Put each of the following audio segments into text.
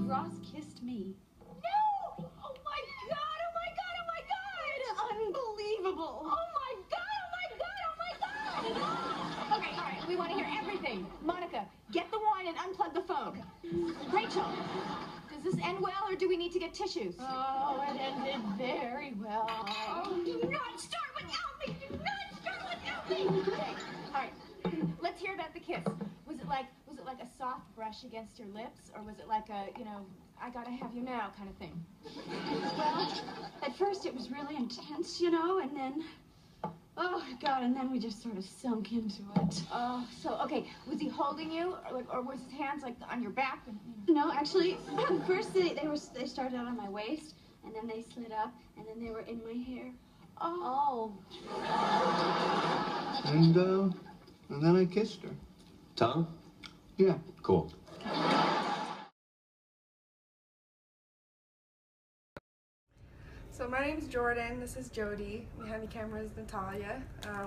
Ross kissed me. No! Oh my god, oh my god, oh my god! Unbelievable. Oh my god, oh my god, oh my god! Okay, all right, we want to hear everything. Monica, get the wine and unplug the phone. Rachel, does this end well or do we need to get tissues? Oh, it ended very well. Oh, do not start without me! Do not start without me! Okay, all right, let's hear about the kiss. Was it like a soft brush against your lips, or was it like a, you know, I gotta have you now kind of thing? Well, at first it was really intense, you know, and then, oh God, and then we just sort of sunk into it. Oh, so, okay, was he holding you, or was his hands like on your back? No, actually, first they started out on my waist, and then they slid up, and then they were in my hair. Oh. And then I kissed her. Tongue? Yeah. Cool. So my name's Jordan, this is Jody, behind the camera is Natalia.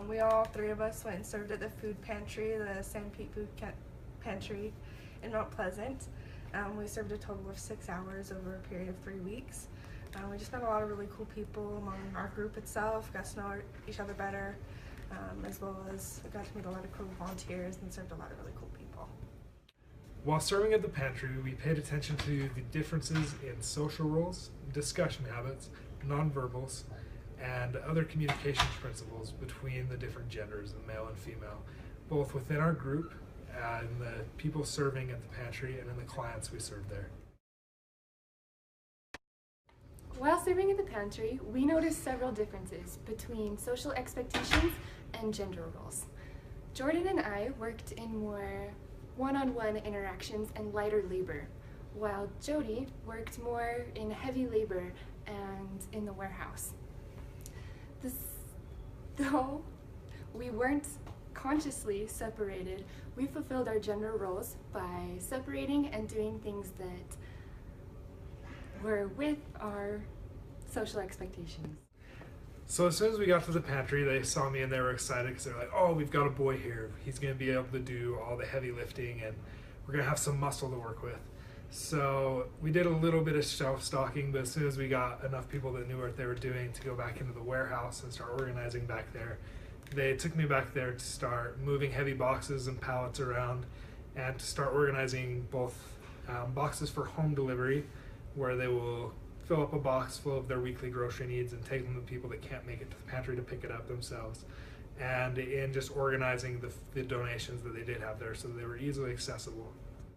We all three of us went and served at the food pantry, the St. Pete Food Pantry in Mount Pleasant. We served a total of 6 hours over a period of 3 weeks. We just met a lot of really cool people among our group itself, got to know each other better, as well as we got to meet a lot of cool volunteers and served a lot of really cool people. While serving at the pantry, we paid attention to the differences in social roles, discussion habits, nonverbals, and other communication principles between the different genders, the male and female, both within our group and the people serving at the pantry and in the clients we served there. While serving at the pantry, we noticed several differences between social expectations and gender roles. Jordan and I worked in more one-on-one interactions and lighter labor, while Jody worked more in heavy labor and in the warehouse. Though we weren't consciously separated, we fulfilled our gender roles by separating and doing things that were with our social expectations. So as soon as we got to the pantry, they saw me and they were excited because they're like, oh, we've got a boy here. He's going to be able to do all the heavy lifting and we're going to have some muscle to work with. So we did a little bit of shelf stocking, but as soon as we got enough people that knew what they were doing to go back into the warehouse and start organizing back there, they took me back there to start moving heavy boxes and pallets around and to start organizing both boxes for home delivery, where they will fill up a box full of their weekly grocery needs and take them to people that can't make it to the pantry to pick it up themselves, and in just organizing the donations that they did have there so that they were easily accessible.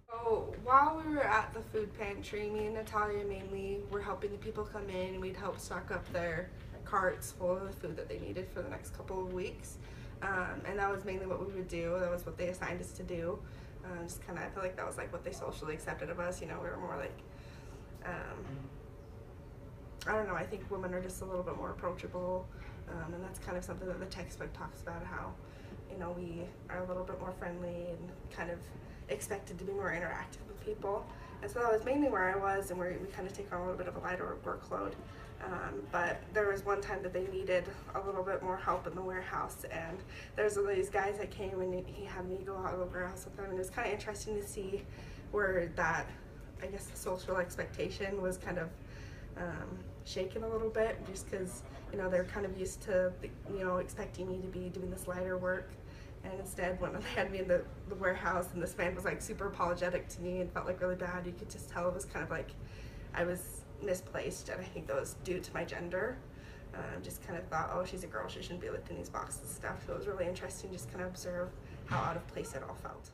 So while we were at the food pantry, me and Natalia mainly were helping the people come in, and we'd help stock up their carts full of the food that they needed for the next couple of weeks. And that was mainly what we would do. That was what they assigned us to do. Just kind of, I feel like that was like what they socially accepted of us. You know, we were more like, I don't know, I think women are just a little bit more approachable, and that's kind of something that the textbook talks about, how, you know, we are a little bit more friendly and kind of expected to be more interactive with people. And so that was mainly where I was, and we kind of take on a little bit of a lighter workload. But there was one time that they needed a little bit more help in the warehouse, and there's these guys that came and he had me go out of the warehouse with them, and it was kind of interesting to see where that, I guess, the social expectation was kind of shaken a little bit, just because, you know, they're kind of used to, you know, expecting me to be doing this lighter work. And instead, when they had me in the warehouse and this man was like super apologetic to me and felt like really bad, you could just tell it was kind of like I was misplaced, and I think that was due to my gender. Just kind of thought, oh, she's a girl, she shouldn't be lifting these boxes and stuff. So it was really interesting just kind of observe how out of place it all felt.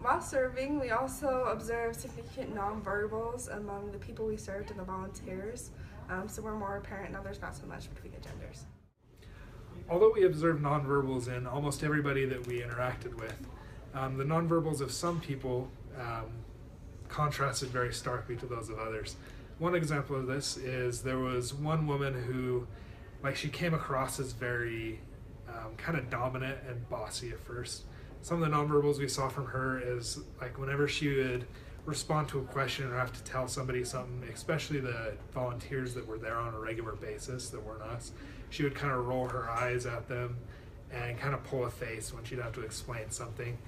While serving, we also observed significant nonverbals among the people we served and the volunteers. Some were more apparent, and others not so much between the genders. Although we observed nonverbals in almost everybody that we interacted with, the nonverbals of some people contrasted very starkly to those of others. One example of this is there was one woman who, like, she came across as very kind of dominant and bossy at first. Some of the nonverbals we saw from her is, like, whenever she would respond to a question or have to tell somebody something, especially the volunteers that were there on a regular basis that weren't us, she would kind of roll her eyes at them and kind of pull a face when she'd have to explain something.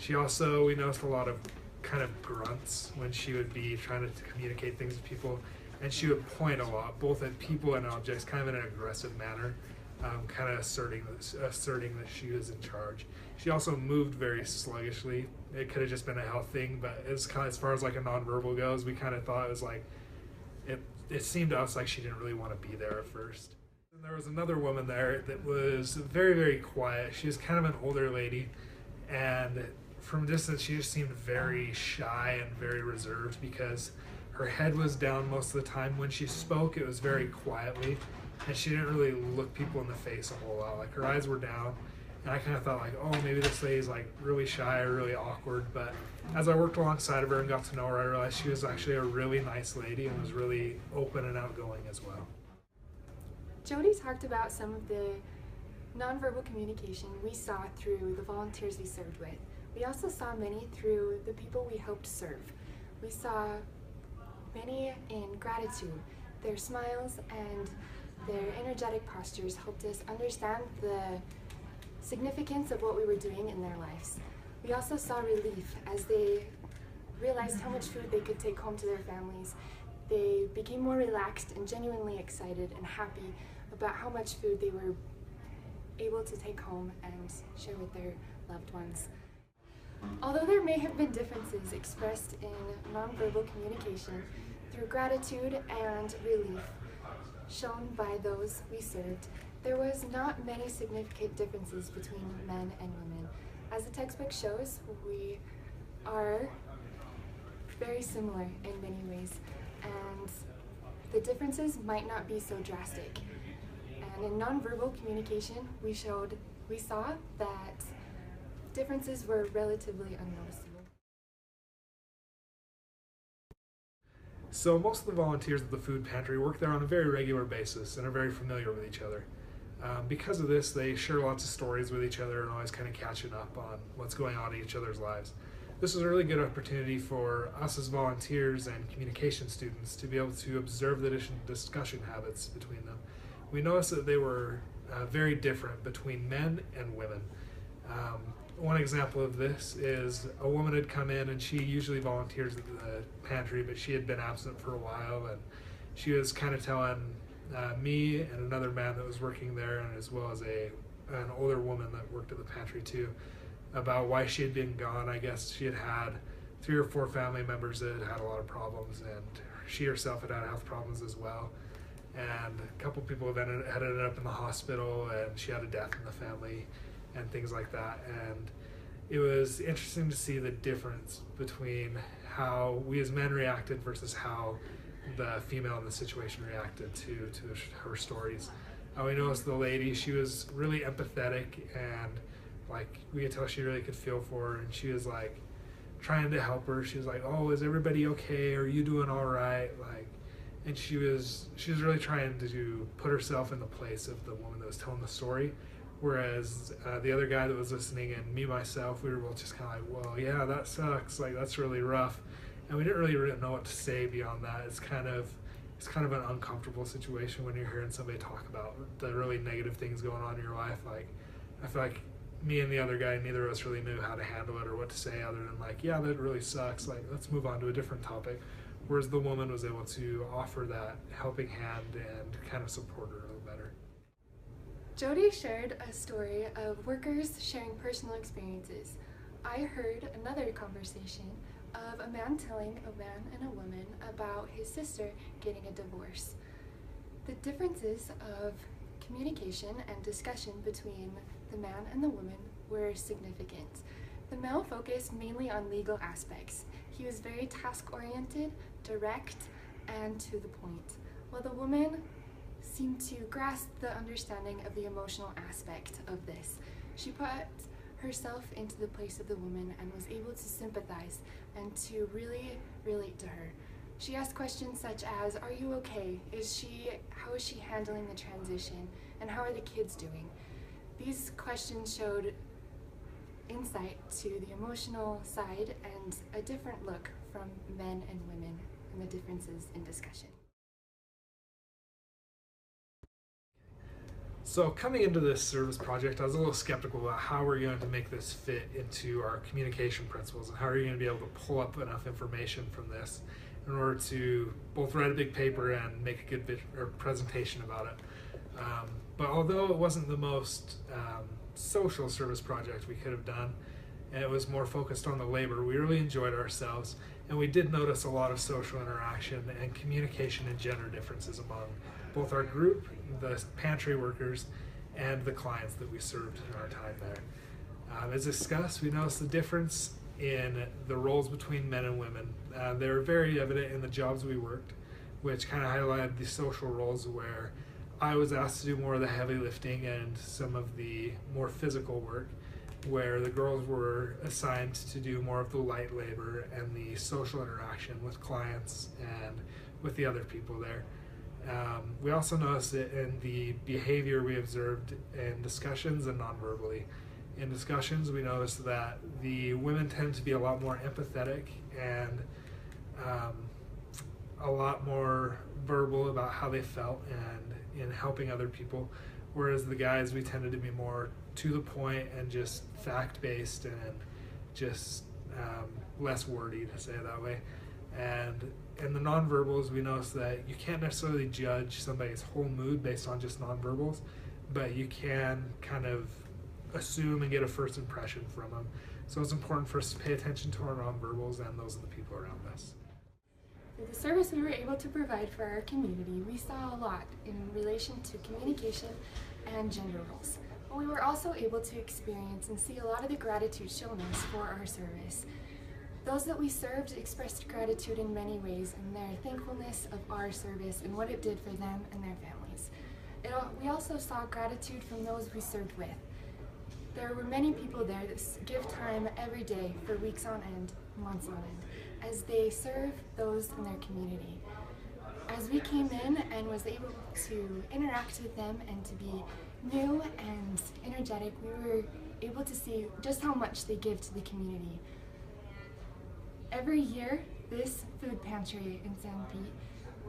We noticed a lot of kind of grunts when she would be trying to communicate things to people, and she would point a lot, both at people and objects, kind of in an aggressive manner, kind of asserting that she was in charge. She also moved very sluggishly. It could have just been a health thing, but as far as like a nonverbal goes, we kind of thought it was like, it seemed to us like she didn't really want to be there at first. And there was another woman there that was very, very quiet. She was kind of an older lady, and from a distance she just seemed very shy and very reserved because her head was down most of the time. When she spoke, it was very quietly, and she didn't really look people in the face a whole lot. Like, her eyes were down, and I kind of thought like, oh, maybe this lady's like really shy or really awkward. But as I worked alongside of her and got to know her, I realized she was actually a really nice lady and was really open and outgoing as well. Jody talked about some of the nonverbal communication we saw through the volunteers we served with. We also saw many through the people we helped serve. We saw many in gratitude. Their smiles and their energetic postures helped us understand the significance of what we were doing in their lives. We also saw relief as they realized how much food they could take home to their families. They became more relaxed and genuinely excited and happy about how much food they were able to take home and share with their loved ones. Although there may have been differences expressed in nonverbal communication, through gratitude and relief shown by those we served, there was not many significant differences between men and women. As the textbook shows, we are very similar in many ways, and the differences might not be so drastic. And in nonverbal communication, we saw that differences were relatively unnoticeable. So most of the volunteers at the food pantry work there on a very regular basis and are very familiar with each other. Because of this, they share lots of stories with each other and always kind of catching up on what's going on in each other's lives. This was a really good opportunity for us as volunteers and communication students to be able to observe the discussion habits between them. We noticed that they were very different between men and women. One example of this is a woman had come in, and she usually volunteers at the pantry, but she had been absent for a while, and she was kind of telling me and another man that was working there, and as well as an older woman that worked at the pantry too, about why she had been gone. I guess she had 3 or 4 family members that had a lot of problems, and she herself had health problems as well. And a couple people had ended up in the hospital, and she had a death in the family and things like that. And it was interesting to see the difference between how we as men reacted versus how the female in the situation reacted to her stories. We noticed the lady, she was really empathetic, and like we could tell she really could feel for her, and she was like trying to help her. She was like, oh, is everybody okay? Are you doing all right? Like, and she was really trying to put herself in the place of the woman that was telling the story. Whereas the other guy that was listening, and me myself, we were both just kind of like, well, yeah, that sucks. Like, that's really rough. And we didn't really know what to say beyond that. It's kind of an uncomfortable situation when you're hearing somebody talk about the really negative things going on in your life. Like, I feel like me and the other guy, neither of us really knew how to handle it or what to say other than like, yeah, that really sucks. Like, let's move on to a different topic. Whereas the woman was able to offer that helping hand and kind of support her a little better. Jody shared a story of workers sharing personal experiences. I heard another conversation of a man telling a man and a woman about his sister getting a divorce. The differences of communication and discussion between the man and the woman were significant. The male focused mainly on legal aspects. He was very task-oriented, direct, and to the point, while the woman seemed to grasp the understanding of the emotional aspect of this. She put herself into the place of the woman and was able to sympathize and to really relate to her. She asked questions such as, are you okay? How is she handling the transition? And how are the kids doing? These questions showed insight to the emotional side and a different look from men and women and the differences in discussion. So coming into this service project, I was a little skeptical about how we're going to make this fit into our communication principles and how are you going to be able to pull up enough information from this in order to both write a big paper and make a good presentation about it. But although it wasn't the most social service project we could have done, and it was more focused on the labor, we really enjoyed ourselves, and we did notice a lot of social interaction and communication and gender differences among both our group, the pantry workers, and the clients that we served in our time there. As discussed, we noticed the difference in the roles between men and women. They were very evident in the jobs we worked, which kind of highlighted the social roles where I was asked to do more of the heavy lifting and some of the more physical work, where the girls were assigned to do more of the light labor and the social interaction with clients and with the other people there. We also noticed it in the behavior we observed in discussions and non-verbally. In discussions, we noticed that the women tend to be a lot more empathetic and a lot more verbal about how they felt and in helping other people, whereas the guys, we tended to be more to the point and just fact-based and just less wordy, to say it that way. And in the nonverbals, we noticed that you can't necessarily judge somebody's whole mood based on just nonverbals, but you can kind of assume and get a first impression from them. So it's important for us to pay attention to our nonverbals and those of the people around us. Through the service we were able to provide for our community, we saw a lot in relation to communication and gender roles. But we were also able to experience and see a lot of the gratitude shown us for our service. Those that we served expressed gratitude in many ways in their thankfulness of our service and what it did for them and their families. We also saw gratitude from those we served with. There were many people there that give time every day for weeks on end, months on end, as they serve those in their community. As we came in and was able to interact with them and to be new and energetic, we were able to see just how much they give to the community. Every year, this food pantry in St. Pete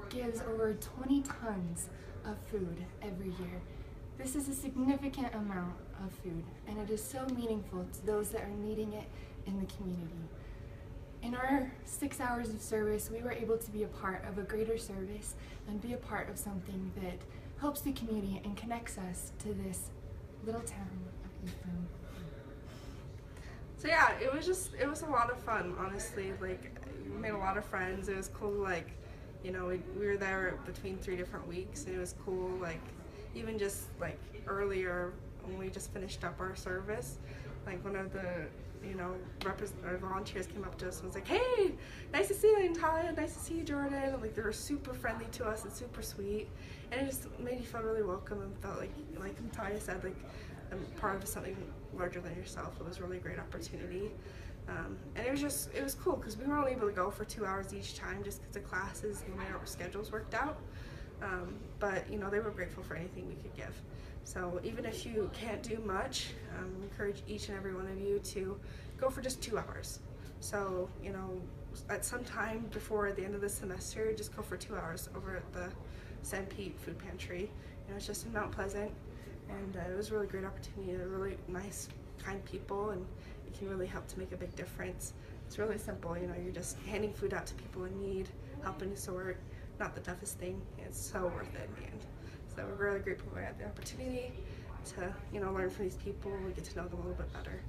gives over 20 tons of food every year. This is a significant amount of food, and it is so meaningful to those that are needing it in the community. In our 6 hours of service, we were able to be a part of a greater service and be a part of something that helps the community and connects us to this little town of Ephraim. So yeah, it was a lot of fun, honestly. Like, we made a lot of friends. It was cool, like, you know, we were there between 3 different weeks, and it was cool, like, even just, like, earlier when we just finished up our service, like, one of the, you know, our volunteers came up to us and was like, hey, nice to see you, Natalia, nice to see you, Jordan. And, like, they were super friendly to us and super sweet, and it just made you feel really welcome and felt like Natalia said, like, I'm part of something larger than yourself. It was a really great opportunity. And it was cool because we were only able to go for 2 hours each time just because the classes and the way our schedules worked out. But, you know, they were grateful for anything we could give. So even if you can't do much, I encourage each and every one of you to go for just 2 hours. So, you know, at some time before the end of the semester, just go for 2 hours over at the St. Pete Food Pantry. You know, it's just in Mount Pleasant. And it was a really great opportunity. They're really nice, kind people, and it can really help to make a big difference. It's really simple, you know, you're just handing food out to people in need, helping to sort, not the toughest thing. It's so worth it in the end. So we're really grateful we had the opportunity to, you know, learn from these people and get to know them a little bit better.